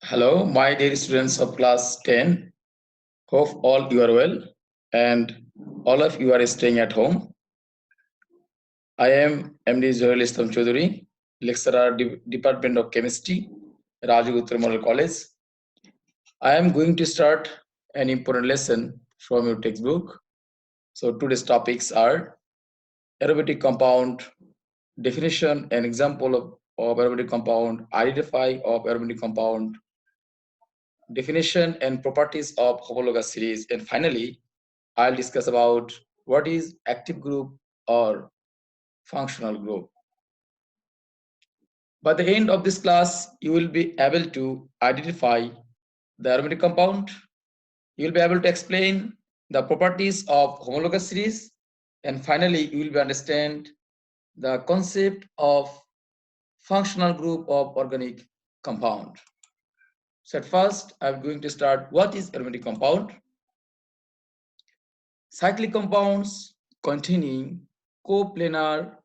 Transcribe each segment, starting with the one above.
Hello, my dear students of class 10. Hope all you are well and all of you are staying at home. I am MD Zohel Islam Choudhury, lecturer, Department of Chemistry, Rajagopal Model College. I am going to start an important lesson from your textbook. So today's topics are aromatic compound, definition and example of aromatic compound, identify of aromatic compound, definition and properties of homologous series, and finally I'll discuss about what is active group or functional group. By the end of this class, you will be able to identify the aromatic compound. You will be able to explain the properties of homologous series, and finally you will be understand the concept of functional group of organic compound. So at first, I'm going to start what is aromatic compound. Cyclic compounds containing coplanar,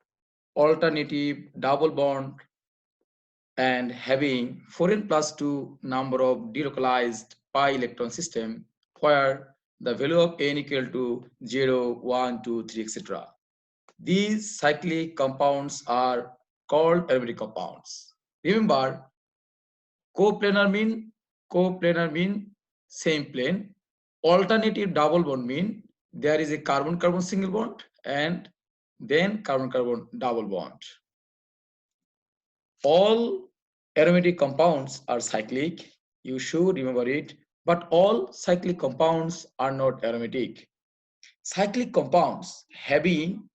alternative, double bond, and having 4n plus 2 number of delocalized pi electron system where the value of n equal to 0, 1, 2, 3, etc. These cyclic compounds are called aromatic compounds. Remember, coplanar mean same plane. Alternative double bond mean there is a carbon-carbon single bond and then carbon-carbon double bond. All aromatic compounds are cyclic. You should remember it. But all cyclic compounds are not aromatic. Cyclic compounds having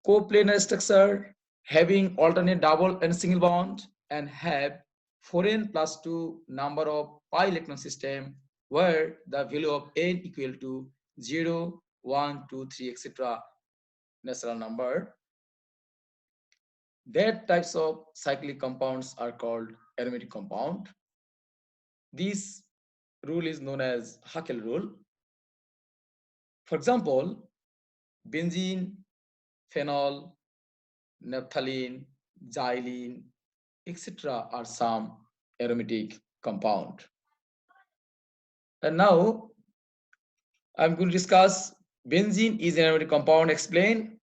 coplanar structure, having alternate double and single bond, and have 4n plus 2 number of pi electron system where the value of n equal to 0, 1, 2, 3, etc. natural number. That types of cyclic compounds are called aromatic compound. This rule is known as Haeckel rule. For example, benzene, phenol, naphthalene, xylene, etc. are some aromatic compound. And now I'm going to discuss benzene is an aromatic compound. Explain.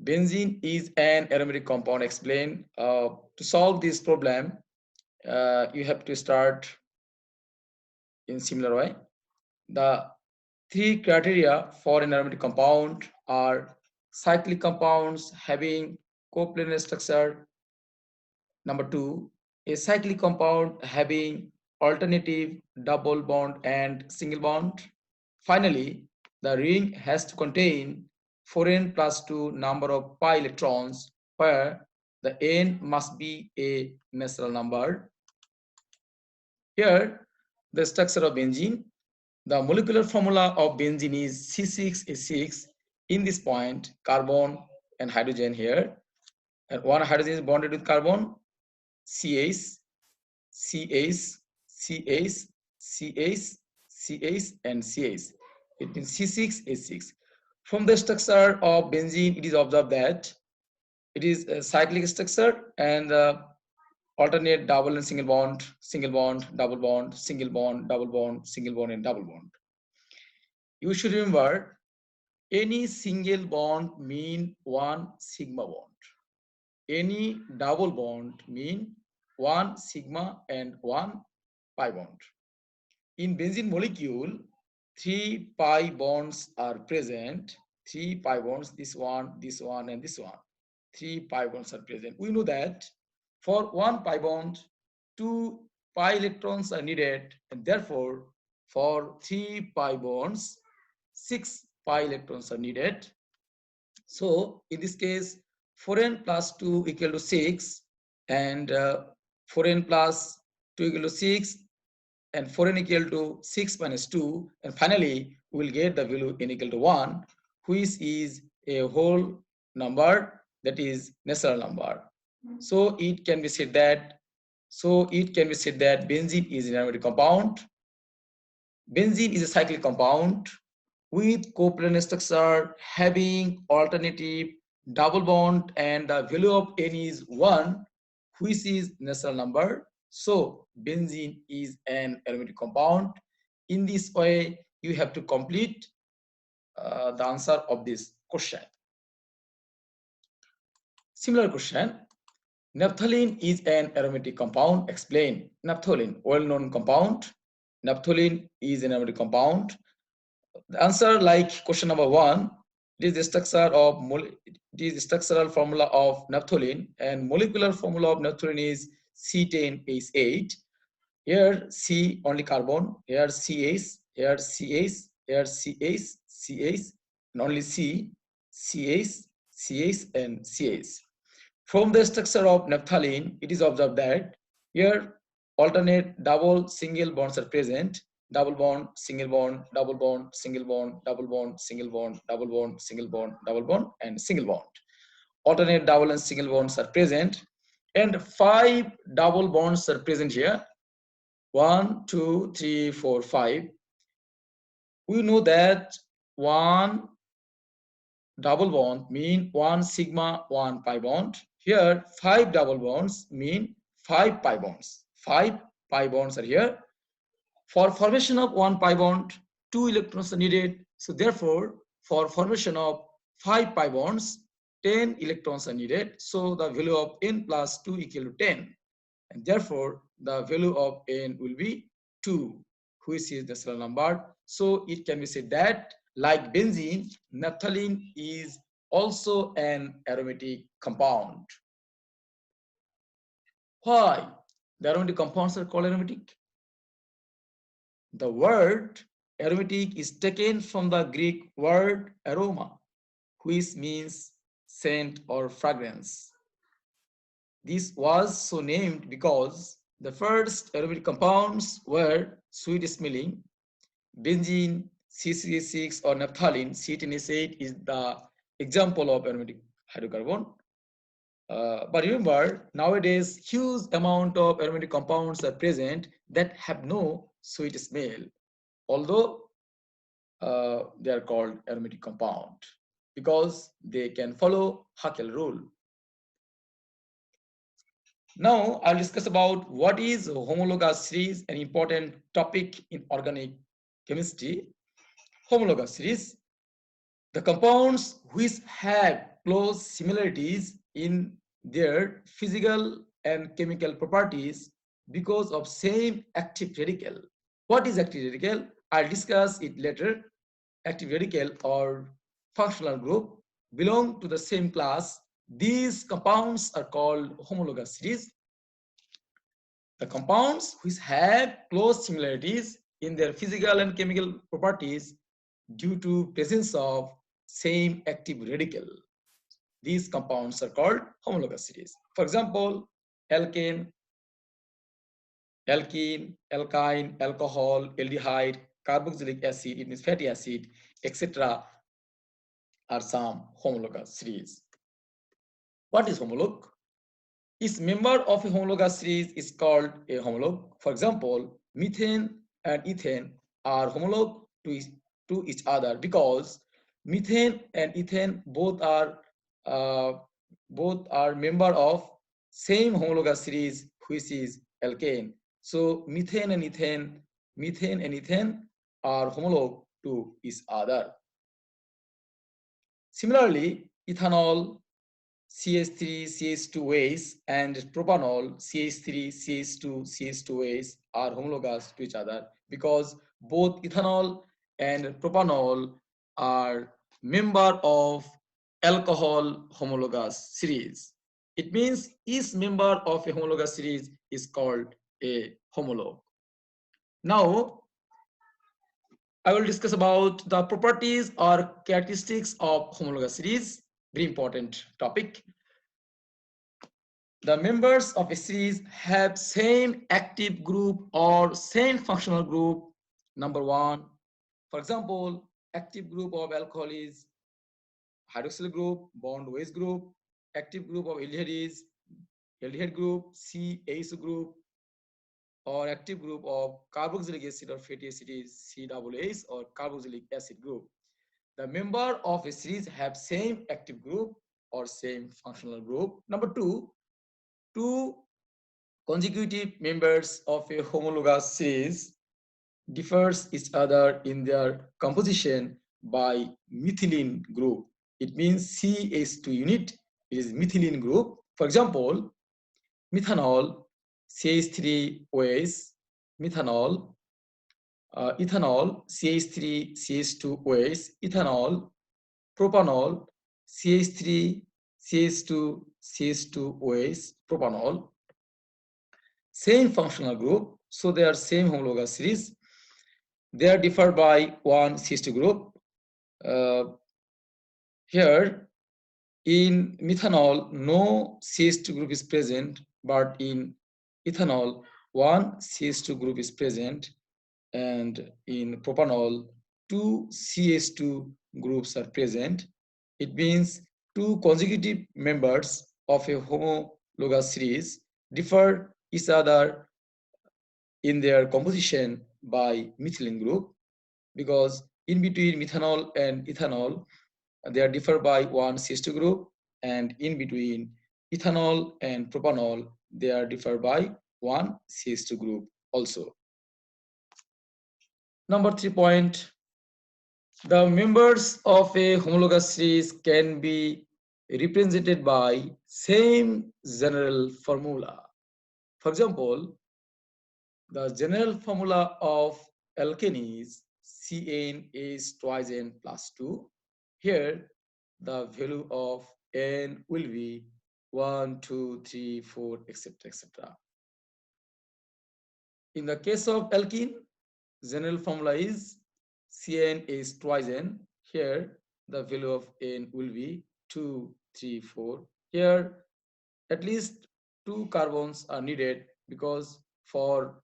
Benzene is an aromatic compound. Explain. To solve this problem, you have to start in similar way. The three criteria for an aromatic compound are cyclic compounds having coplanar structure. Number two, a cyclic compound having alternative double bond and single bond. Finally, the ring has to contain 4n plus 2 number of pi electrons where the n must be a natural number. Here, the structure of benzene. The molecular formula of benzene is C6H6. In this point, carbon and hydrogen here. And one hydrogen is bonded with carbon, CH, CH, CH, CH, CH, and CH. It means C6H6. From the structure of benzene, it is observed that it is a cyclic structure and alternate double and single bond, double bond, single bond, double bond, single bond, and double bond. You should remember any single bond mean one sigma bond. Any double bond mean one sigma and one pi bond. In benzene molecule, 3 pi bonds are present. 3 pi bonds, this one, and this one. 3 pi bonds are present. We know that for one pi bond, 2 pi electrons are needed, and therefore for 3 pi bonds, 6 pi electrons are needed. So in this case, 4n plus 2 equal to 6, and 4n plus 2 equal to 6, and 4n equal to 6 minus 2, and finally we will get the value n equal to 1, which is a whole number, that is natural number. So it can be said that benzene is an aromatic compound. Benzene is a cyclic compound with coplanar structure having alternative double bond, and the value of n is 1, which is natural number. So benzene is an aromatic compound. In this way, you have to complete the answer of this question. Similar question. Naphthalene is an aromatic compound. Explain. Naphthalene, well-known compound. Naphthalene is an aromatic compound. The answer, like question number 1, it is the structural formula of naphthalene, and molecular formula of naphthalene is C10H8. Here C only carbon, here CH, here CH, here CH, CH, and only C, CH, CH, and CH. From the structure of naphthalene, it is observed that here alternate double single bonds are present. Double bond, single bond, double bond, single bond, double bond, single bond, double bond, single bond, double bond, and single bond. Alternate double and single bonds are present, and 5 double bonds are present here. 1, 2, 3, 4, 5. We know that 1 double bond mean 1 sigma 1 pi bond. Here 5 double bonds mean 5 pi bonds. 5 pi bonds are here. For formation of 1 pi bond, 2 electrons are needed. So therefore, for formation of 5 pi bonds, 10 electrons are needed. So the value of n plus 2 equal to 10. And therefore, the value of n will be 2, which is the natural number. So it can be said that, like benzene, naphthalene is also an aromatic compound. Why the aromatic compounds are called aromatic? The word aromatic is taken from the Greek word aroma, which means scent or fragrance. This was so named because the first aromatic compounds were sweet smelling. Benzene, CH3-CH2 or naphthalene, C10H8 is the example of aromatic hydrocarbon. But remember, nowadays, huge amount of aromatic compounds are present that have no sweet smell, although they are called aromatic compound because they can follow Haeckel rule. Now I'll discuss about what is homologous series, an important topic in organic chemistry. Homologous series, the compounds which have close similarities in their physical and chemical properties because of same active radical. What is active radical? I'll discuss it later. Active radical or functional group belong to the same class. These compounds are called homologous series. The compounds which have close similarities in their physical and chemical properties due to presence of same active radical. These compounds are called homologous series. For example, alkane, alkene, alkyne, alcohol, aldehyde, carboxylic acid, it means fatty acid, etc. are some homologous series. What is homologue? Each member of a homologous series is called a homologue. For example, methane and ethane are homologue to each other because methane and ethane both are member of same homologous series, which is alkane. So methane and ethane are homologue to each other. Similarly, ethanol, CH3-CH2 and propanol, CH3-CH2 CH2 are homologous to each other because both ethanol and propanol are member of alcohol homologous series. It means each member of a homologous series is called a homologue. Now, I will discuss about the properties or characteristics of homologous series. Very important topic. The members of a series have same active group or same functional group. Number 1, for example, active group of alcohol is hydroxyl group, bond wedge group. Active group of aldehyde is aldehyde group, CH group, or active group of carboxylic acid or fatty acid is COOH or carboxylic acid group. The member of a series have same active group or same functional group. Number 2, two Consecutive members of a homologous series differs each other in their composition by methylene group. It means CH2 unit is methylene group. For example, methanol, CH3-OH, methanol, ethanol, CH3-CH2-OH, ethanol, propanol, CH3-CH2 CH2-OH, propanol. Same functional group, so they are same homologous series. They are differed by one CH2 group. Here in methanol, no CH2 group is present, but in ethanol, one CH2 group is present, and in propanol, two CH2 groups are present. It means two consecutive members of a homologous series differ each other in their composition by methylene group, because in between methanol and ethanol, they are differ by one CH2 group, and in between ethanol and propanol, they are differ by one CH2 group also. Number 3 point, the members of a homologous series can be represented by same general formula. For example, the general formula of alkane is Cn is twice n plus 2. Here, the value of n will be 1, 2, 3, 4, etc. etc. In the case of alkene, general formula is Cn is twice n. Here, the value of n will be 2, 3, 4. Here, at least 2 carbons are needed, because for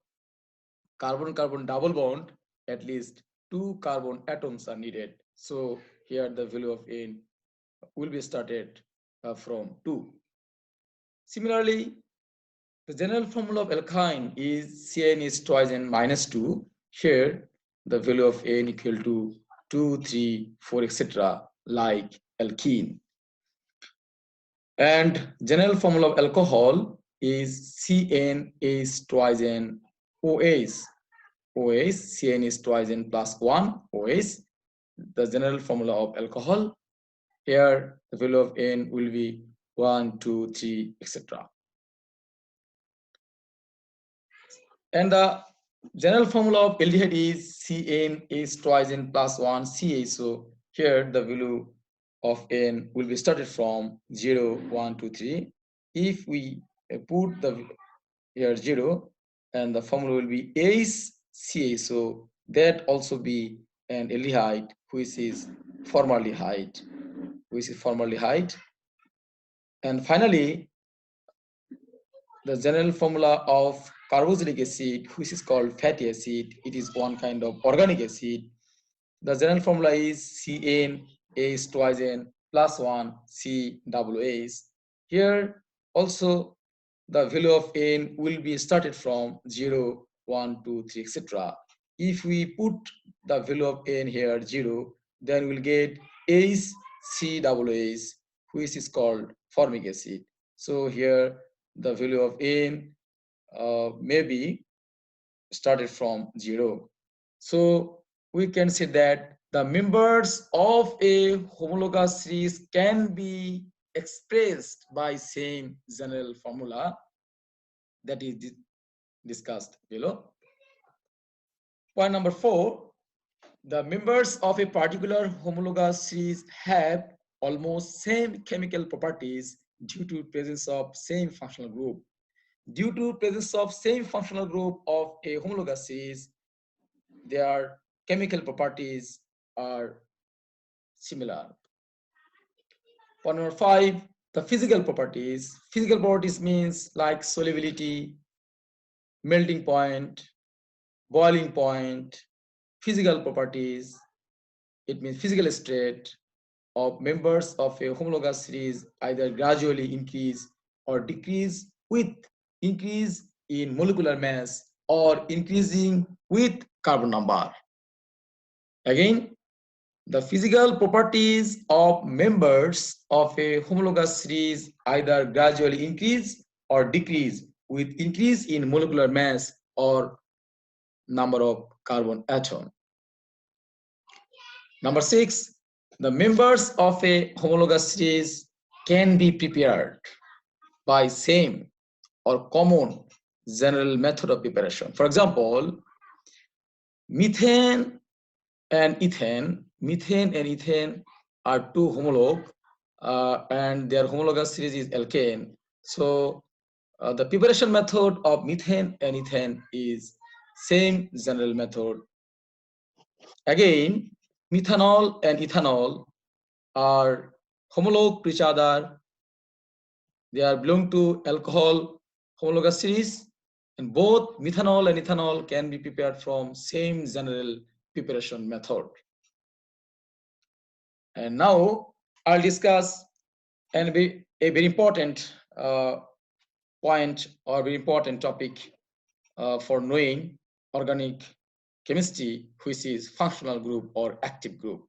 carbon-carbon double bond, at least 2 carbon atoms are needed. So here the value of n will be started from 2. Similarly, the general formula of alkyne is Cn is twice n minus 2. Here the value of n equal to 2, 3, 4, etc. like alkene. And general formula of alcohol is Cn is twice n OH. OH, Cn is twice n plus 1 OH, the general formula of alcohol. Here the value of n will be 1, 2, 3, etc. And the general formula of aldehyde is Cn is twice n plus 1 CH. So here the value of n will be started from 0, 1, 2, 3. If we put the here 0, and the formula will be ACH. So that also be an aldehyde, which is formaldehyde, And finally, the general formula of carboxylic acid, which is called fatty acid, it is one kind of organic acid. The general formula is CN is twice n plus 1 COOH. Here also the value of n will be started from 0, 1, 2, 3, etc. If we put the value of n here 0, then we'll get COOH, which is called formic acid. So here the value of n may be started from 0. So we can say that the members of a homologous series can be expressed by same general formula that is discussed below. Point number 4, the members of a particular homologous series have almost same chemical properties due to presence of same functional group. Due to presence of same functional group of a homologous series, their chemical properties are similar. Point number 5, the physical properties. Physical properties means like solubility, melting point, boiling point. Physical properties, it means physical state of members of a homologous series either gradually increase or decrease with increase in molecular mass or increasing with carbon number. Again, the physical properties of members of a homologous series either gradually increase or decrease with increase in molecular mass or number of carbon atom. Number 6, the members of a homologous series can be prepared by same or common general method of preparation. For example, methane and ethane are two homologue, and their homologous series is alkane. So the preparation method of methane and ethane is same general method. Again, methanol and ethanol are homologue to each other. They are belong to alcohol homologous series, and both methanol and ethanol can be prepared from same general preparation method. And now I'll discuss a very important point or very important topic for knowing organic chemistry, which is functional group or active group.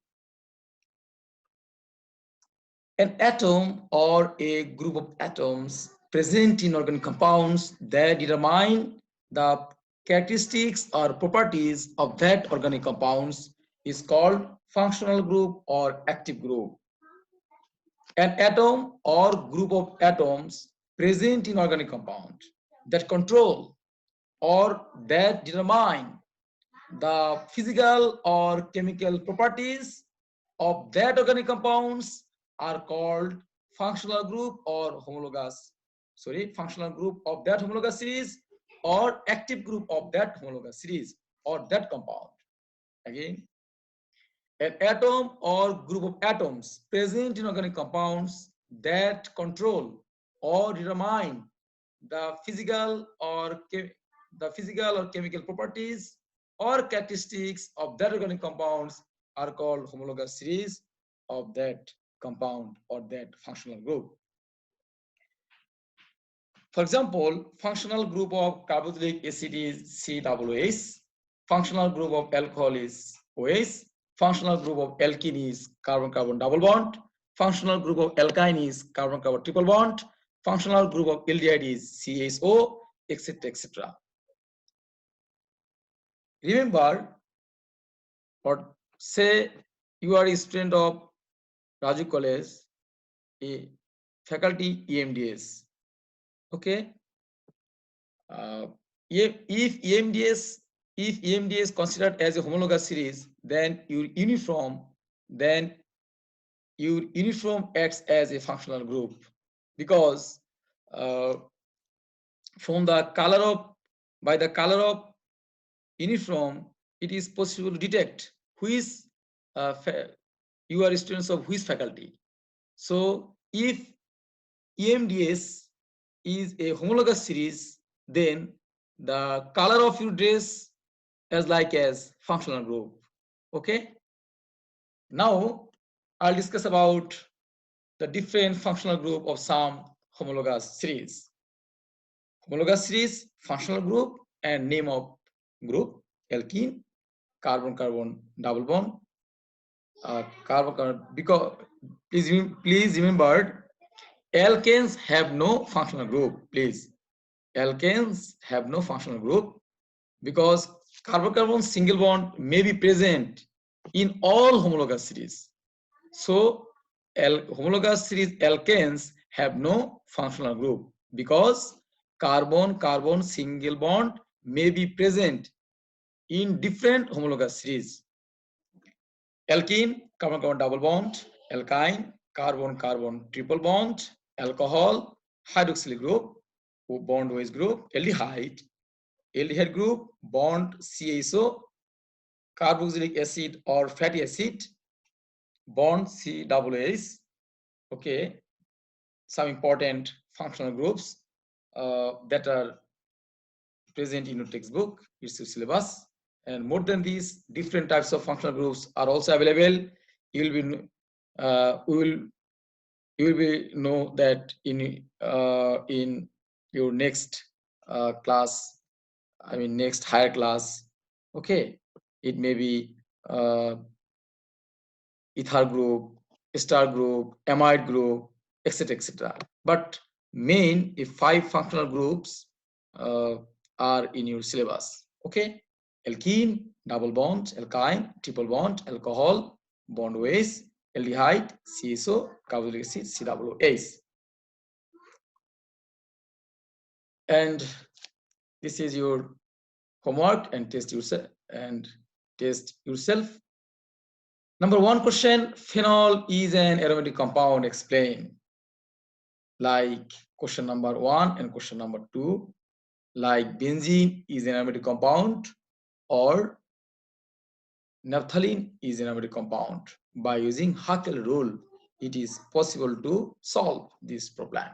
An atom or a group of atoms present in organic compounds that determine the characteristics or properties of that organic compounds is called functional group or active group. An atom or group of atoms present in organic compound that control or that determine the physical or chemical properties of that organic compounds are called functional group or functional group of that homologous series or active group of that homologous series or that compound. Again, an atom or group of atoms present in organic compounds that control or determine the physical or chemical properties or characteristics of that organic compounds are called homologous series of that compound or that functional group. For example, functional group of carboxylic acid is COOH, functional group of alcohol is OH, functional group of alkene is carbon-carbon double bond, functional group of alkyne is carbon-carbon triple bond, functional group of aldehyde is CHO, etc., etc. Remember, or say you are a student of Raju College, a faculty EMDS. Okay. If EMDS considered as a homologous series, then your uniform acts as a functional group, because by the color of uniform, it is possible to detect which you are students of which faculty. So if EMDS is a homologous series, then the color of your dress as functional group. Okay. Now I'll discuss about the different functional group of some homologous series. Homologous series, functional group, and name of group: alkene, carbon-carbon double bond, carbon-carbon. Because please remember, alkanes have no functional group. Please, alkanes have no functional group because carbon-carbon single bond may be present in all homologous series. So homologous series alkanes have no functional group because carbon-carbon single bond may be present in different homologous series. Alkene, carbon-carbon double bond; alkyne, carbon-carbon triple bond; alcohol, hydroxyl group, bond OH group; aldehyde group, bond CHO; carboxylic acid or fatty acid, bond COOH. Okay, some important functional groups that are present in your textbook, it's your syllabus. And more than these, different types of functional groups are also available. You will be know that in your next class, I mean next higher class. Okay, it may be ethyl group, star group, amide group, etc., etc. But main 5 functional groups are in your syllabus. Okay, alkene, double bond, alkyne, triple bond, alcohol, bond OH, aldehyde, CSO, carboxylic acid, COOH. And this is your homework, and test yourself. Number 1 question: phenol is an aromatic compound. Explain. Like question number 1 and question number 2. Like benzene is an aromatic compound, or naphthalene is an aromatic compound. By using Haeckel rule, it is possible to solve this problem.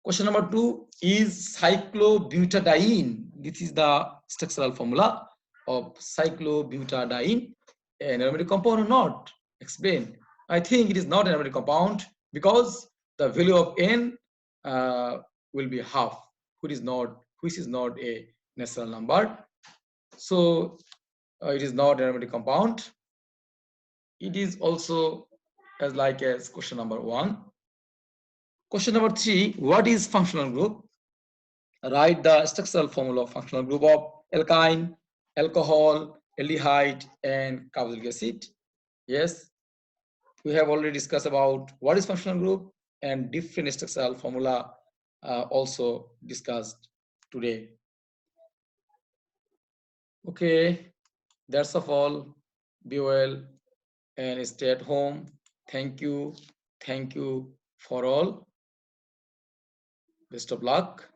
Question number 2 is cyclobutadiene. This is the structural formula of cyclobutadiene. An aromatic compound or not? Explain. I think it is not an aromatic compound because the value of N will be half, which is not a natural number. So it is not an aromatic compound. It is also as question number 1. Question number 3, what is functional group? Write the structural formula of functional group of alkyne, alcohol, aldehyde, and carboxylic acid. Yes, we have already discussed about what is functional group, and different structural formula also discussed today. Okay, that's all. Be well and stay at home. Thank you for all. Best of luck.